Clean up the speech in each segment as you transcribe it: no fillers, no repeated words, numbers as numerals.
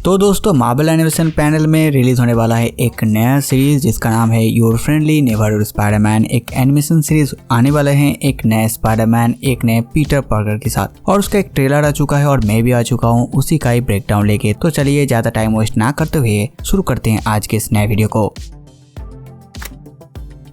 तो दोस्तों Marvel animation panel में रिलीज होने वाला है एक नया सीरीज जिसका नाम है योर फ्रेंडली नेबरहुड स्पाइडरमैन। एक एनिमेशन सीरीज आने वाले हैं एक नए स्पाइडरमैन, एक नए पीटर पार्कर के साथ, और उसका एक ट्रेलर आ चुका है और मैं भी आ चुका हूं उसी का ही ब्रेकडाउन लेके। तो चलिए ज्यादा टाइम वेस्ट ना करते हुए शुरू करते हैं आज के इस नए वीडियो को।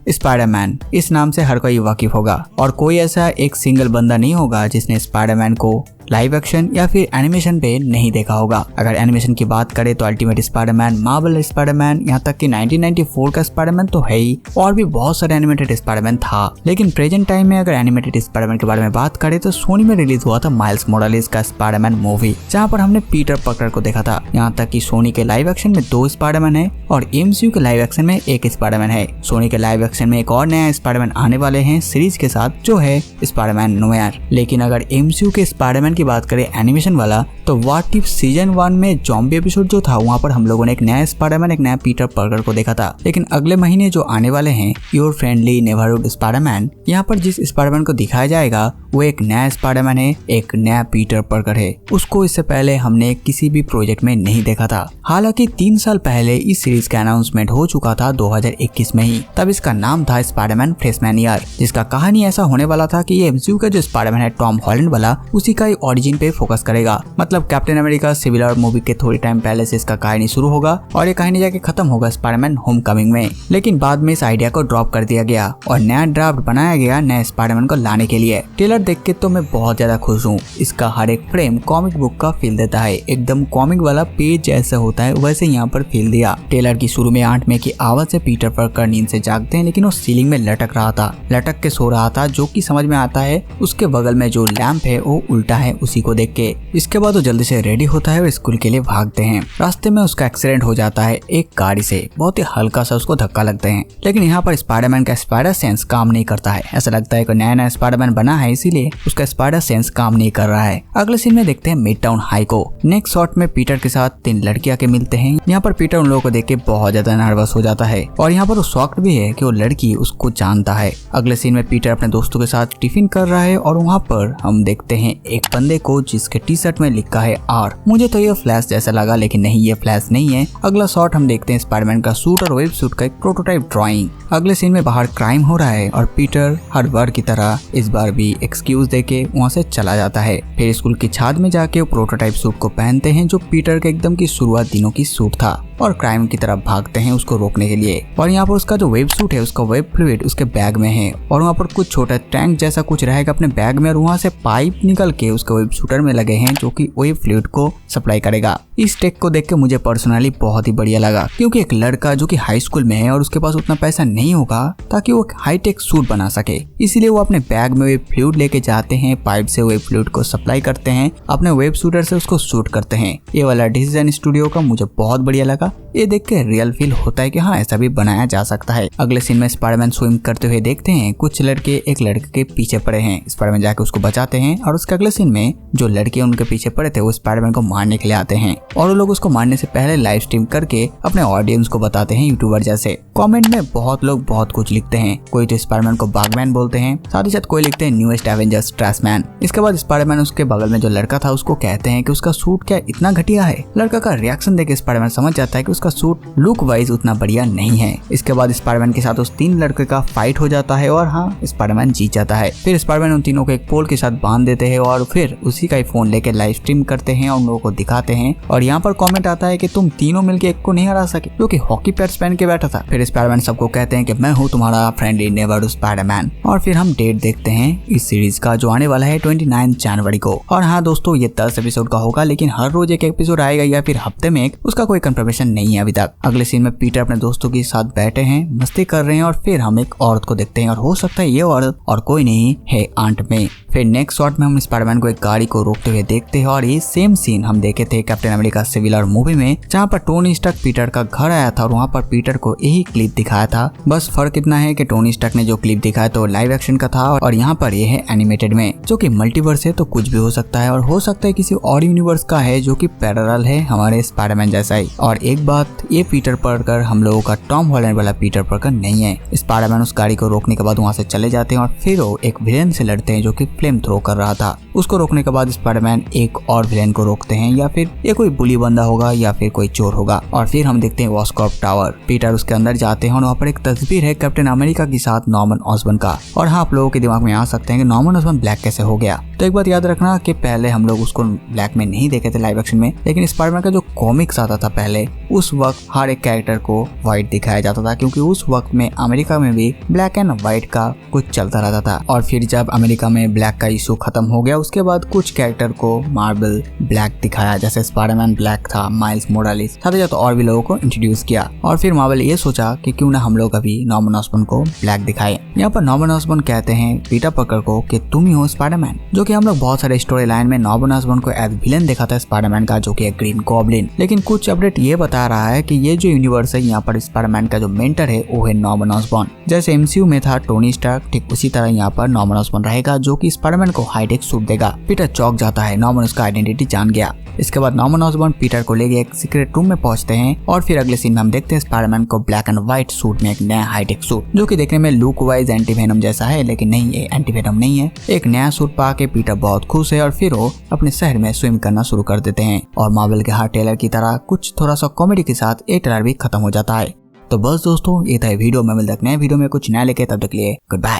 स्पाइडरमैन इस नाम से हर कोई वाकिफ होगा और कोई ऐसा एक सिंगल बंदा नहीं होगा जिसने स्पाइडरमैन को लाइव एक्शन या फिर एनिमेशन पे नहीं देखा होगा। अगर एनिमेशन की बात करें तो अल्टीमेट स्पाइडरमैन, मार्वल स्पाइडरमैन, यहाँ तक कि 1994 का स्पाइडरमैन तो है ही, और भी बहुत सारे एनिमेटेड स्पाइडरमैन था। लेकिन प्रेजेंट टाइम में अगर एनिमेटेड स्पाइडरमैन के बारे में बात करें तो सोनी में रिलीज हुआ था माइल्स मोरालेस का स्पाइडरमैन मूवी, जहाँ पर हमने पीटर पार्कर को देखा था। यहाँ तक कि सोनी के लाइव एक्शन में 2 स्पाइडरमैन है और एमसीयू के लाइव एक्शन में 1 स्पाइडरमैन है। सोनी के लाइव एक्शन में एक और नया स्पाइडरमैन आने वाले हैं सीरीज के साथ, जो है स्पाइडरमैन नोयर। लेकिन अगर एमसीयू के स्पाइडरमैन की बात करें एनिमेशन वाला, तो व्हाट इफ सीजन 1 में ज़ॉम्बी एपिसोड जो था वहाँ पर हम लोगों ने एक नया स्पाइडरमैन, एक नया पीटर पार्कर को देखा था। लेकिन अगले महीने जो आने वाले हैं योर फ्रेंडली नेबरहुड स्पाइडरमैन, यहाँ पर जिस स्पाइडरमैन को दिखाया जाएगा वो एक नया स्पाइडरमैन है, एक नया पीटर पार्कर है। उसको इससे पहले हमने किसी भी प्रोजेक्ट में नहीं देखा था। हालांकि 3 साल पहले इस सीरीज का अनाउंसमेंट हो चुका था 2021 में ही। तब इसका नाम था स्पाइडरमैन फ्रेशमैन ईयर, जिसका कहानी ऐसा होने वाला था कि ये एमसीयू का जो स्पाइडरमैन है टॉम हॉलैंड वाला, उसी का ही ओरिजिन पे फोकस करेगा। मतलब captain America civil war movie के थोड़ी टाइम पहले से इसका कहानी शुरू होगा और ये कहानी जाके खत्म होगा स्पाइडरमैन होमकमिंग में। लेकिन बाद में इस आइडिया को ड्रॉप कर दिया गया और नया ड्राफ्ट बनाया गया नए स्पाइडरमैन को लाने के लिए। ट्रेलर देख के तो मैं बहुत ज्यादा खुश हूँ। इसका हर एक फ्रेम कॉमिक बुक का फील देता है, एकदम कॉमिक वाला पेज जैसा होता है वैसे यहाँ पर फील दिया। ट्रेलर की शुरू में 8 मई की आवाज से पीटर पार्कर नींद से जागते हैं, लेकिन वो सीलिंग में लटक रहा था, लटक के सो रहा था, जो कि समझ में आता है उसके बगल में जो लैंप है वो उल्टा है उसी को देख के। इसके बाद वो जल्दी से रेडी होता है और स्कूल के लिए भागते हैं। रास्ते में उसका एक्सीडेंट हो जाता है एक गाड़ी से, बहुत ही हल्का सा उसको धक्का लगते हैं। लेकिन यहाँ पर स्पाइडरमैन का स्पाइडर सेंस काम नहीं करता है। ऐसा लगता है कि नया स्पाइडरमैन बना है इसीलिए उसका स्पाइडर सेंस काम नहीं कर रहा है। अगले सीन में देखते हैं मिड टाउन हाई को। नेक्स्ट शॉट में पीटर के साथ 3 लड़कियां के मिलते हैं। यहाँ पर पीटर उन लोगों को देख के बहुत ज्यादा नर्वस हो जाता है और यहाँ पर वो शॉक्ड भी है कि वो लड़की उसको जानता है। अगले सीन में पीटर अपने दोस्तों के साथ टिफिन कर रहा है और वहाँ पर हम देखते हैं एक बंदे को जिसके टी शर्ट में लिखा है आर। मुझे तो ये फ्लैश जैसा लगा, लेकिन नहीं, ये फ्लैश नहीं है। अगला शॉट हम देखते हैं स्पाइडरमैन का सूट और वेब सूट का एक प्रोटोटाइप ड्राइंग। अगले सीन में बाहर क्राइम हो रहा है और पीटर हर बार की तरह इस बार भी एक्सक्यूज देके वहाँ से चला जाता है। फिर स्कूल की छात में जाके वो प्रोटोटाइप सूट को पहनते हैं जो पीटर के एकदम की शुरुआत दिनों की सूट था, और क्राइम की तरफ भागते हैं उसको रोकने के लिए। और यहाँ पर उसका जो वेब सूट है, उसका वेब फ्लूइड उसके बैग में है और वहाँ पर कुछ छोटा टैंक जैसा कुछ रहेगा अपने बैग में, और वहाँ से पाइप निकल के उसके वेब शूटर में लगे हैं जो कि वेब फ्लूइड को सप्लाई करेगा। इस टेक को देख के मुझे पर्सनली बहुत ही बढ़िया लगा, क्योंकि एक लड़का जो कि हाई स्कूल में है और उसके पास उतना पैसा नहीं होगा ताकि वो हाईटेक सूट बना सके, इसीलिए वो अपने बैग में वेब फ्लूइड लेके जाते हैं, पाइप से वेब फ्लूइड को सप्लाई करते हैं, अपने वेब शूटर से उसको शूट करते हैं। ये वाला डिसीजन स्टूडियो का मुझे बहुत बढ़िया लगा। ये देख के रियल फील होता है कि हाँ, ऐसा भी बनाया जा सकता है। अगले सीन में स्पाइडरमैन स्विम करते हुए देखते हैं कुछ लड़के एक लड़के के पीछे पड़े हैं। स्पाइडरमैन जाके उसको बचाते हैं और उसके अगले सीन में जो लड़के उनके पीछे पड़े थे वो स्पाइडरमैन को मारने के लिए आते हैं और वो लोग उसको मारने से पहले लाइव स्ट्रीम करके अपने ऑडियंस को बताते हैं, यूट्यूबर जैसे। कमेंट में बहुत लोग बहुत कुछ लिखते हैं। कोई तो स्पाइडरमैन को बागमैन बोलते हैं, साथ ही साथ कोई लिखते हैं न्यूएस्ट एवेंजर्स ट्रैशमैन। इसके बाद स्पाइडरमैन उसके बगल में जो लड़का था उसको कहते हैं कि उसका सूट क्या इतना घटिया है। लड़का का रिएक्शन देख स्पाइडरमैन समझ जाता है कि उसका सूट लुक वाइज उतना बढ़िया नहीं है। इसके बाद स्पाइडरमैन के साथ उस 3 लड़के का फाइट हो जाता है और हाँ, स्पाइडरमैन जीत जाता है। फिर स्पाइडरमैन उन तीनों को एक पोल के साथ बांध देते हैं और फिर उसी का ही फोन लेके लाइव स्ट्रीम करते हैं और उन लोगों को दिखाते हैं। और यहाँ पर कमेंट आता है कि तुम तीनों मिलके एक को नहीं हरा सके, क्योंकि हॉकी पैड्स पहन के बैठा था। फिर स्पाइडरमैन सबको कहते हैं कि मैं हूँ तुम्हारा फ्रेंडली नेबरहुड स्पाइडरमैन। और फिर हम डेट देखते हैं इस सीरीज का जो आने वाला है 29 जनवरी को। और हाँ दोस्तों, ये 10 एपिसोड का होगा, लेकिन हर रोज एक एपिसोड आएगा या फिर हफ्ते में एक, उसका कोई कंफर्मेशन नहीं है अभी तक। अगले सीन में पीटर अपने दोस्तों के साथ बैठे हैं, मस्ती कर रहे हैं और फिर हम एक औरत को देखते हैं और हो सकता है ये औरत और कोई नहीं है आंट में। फिर नेक्स्ट शॉट में हम स्पाइडरमैन को एक गाड़ी को रोकते हुए देखते हैं और ये सेम सीन हम देखे थे captain America civil war movie में, जहाँ पर टोनी स्टार्क पीटर का घर आया था और वहाँ पर पीटर को यही क्लिप दिखाया था। बस फर्क इतना है कि टोनी स्टार्क ने जो क्लिप दिखाया तो लाइव एक्शन का था और यहाँ पर ये है एनिमेटेड में। जो कि मल्टीवर्स है तो कुछ भी हो सकता है, और हो सकता है किसी और यूनिवर्स का है जो कि पैरेलल है हमारे स्पाइडरमैन जैसा ही। और एक बात, ये पीटर पार्कर हम लोगों का टॉम हॉलैंड वाला पीटर पार्कर नहीं है। स्पाइडरमैन उस गाड़ी को रोकने के बाद वहाँ से चले जाते हैं और फिर वो एक विलेन से लड़ते हैं जो कि फ्लेम थ्रो कर रहा था। उसको रोकने के बाद स्पाइडरमैन एक और विलेन को रोकते हैं, या फिर ये कोई बुली बंदा होगा या फिर कोई चोर होगा। और फिर हम देखते हैं वॉस्कॉर्प टावर। पीटर उसके अंदर जाते हैं और वहाँ पर एक तस्वीर है कैप्टन अमेरिका के साथ नॉर्मन ऑसबॉर्न का। और हाँ, आप लोगों के दिमाग में आ सकते हैं कि नॉर्मन ऑसबॉर्न ब्लैक कैसे हो गया। तो एक बात याद रखना कि पहले हम लोग उसको ब्लैक में नहीं देखे थे लाइव एक्शन में, लेकिन स्पाइडरमैन का जो कॉमिक्स आता था पहले, उस वक्त हर एक कैरेक्टर को व्हाइट दिखाया जाता था, क्योंकि उस वक्त में अमेरिका में भी ब्लैक एंड व्हाइट का कुछ चलता रहता था। और फिर जब अमेरिका में ब्लैक का इशू खत्म हो गया, उसके बाद कुछ कैरेक्टर को मार्वल ब्लैक दिखाया, जैसे स्पाइडरमैन ब्लैक था, माइल्स मोरालिस था, तो और भी लोगों को इंट्रोड्यूस किया। और फिर मार्वल ये सोचा कि क्यों ना हम लोग अभी नॉर्मन ऑसबॉर्न को ब्लैक दिखाए। यहाँ पर नॉर्मन ऑसबॉर्न कहते हैं पीटर पार्कर को कि तुम ही हो स्पाइडरमैन, जो कि हम लोग बहुत सारे स्टोरी लाइन में नॉर्मन ऑसबॉर्न को एज विलेन देखा था स्पाइडरमैन का, जो कि एक ग्रीन गॉब्लिन। लेकिन कुछ अपडेट ये बता रहा है कि ये जो यूनिवर्स है, यहाँ पर स्पाइडरमैन का जो मेंटर है वो है नॉर्मन ऑसबॉर्न। जैसे एमसीयू में था टोनी स्टार्क, ठीक उसी तरह यहाँ पर नॉर्मन ऑसबॉर्न रहेगा, जो कि स्पाइडरमैन को हाईटेक सूट देगा। पीटर चौंक जाता है, नॉर्मन उसका आइडेंटिटी जान गया। इसके बाद नॉर्मन ऑसबॉर्न पीटर को लेके एक सीक्रेट रूम में पहुंचते हैं और फिर अगले सीन में हम देखते हैं स्पाइडरमैन को ब्लैक एंड व्हाइट सूट में एक नया हाईटेक सूट, जो कि देखने में लुक वाइज एंटीवेनम जैसा है, लेकिन नहीं, ये एंटीवेनम नहीं है। एक नया सूट पा के पीटर बहुत खुश है और फिर वो अपने शहर में स्विम करना शुरू कर देते हैं। और मार्वल के हर ट्रेलर की तरह कुछ थोड़ा सा कॉमेडी के साथ ये ट्रेलर भी खत्म हो जाता है। तो बस दोस्तों, ये था वीडियो में। मिलते हैं नए वीडियो में कुछ नया लेके, तब तक लिए गुड बाय।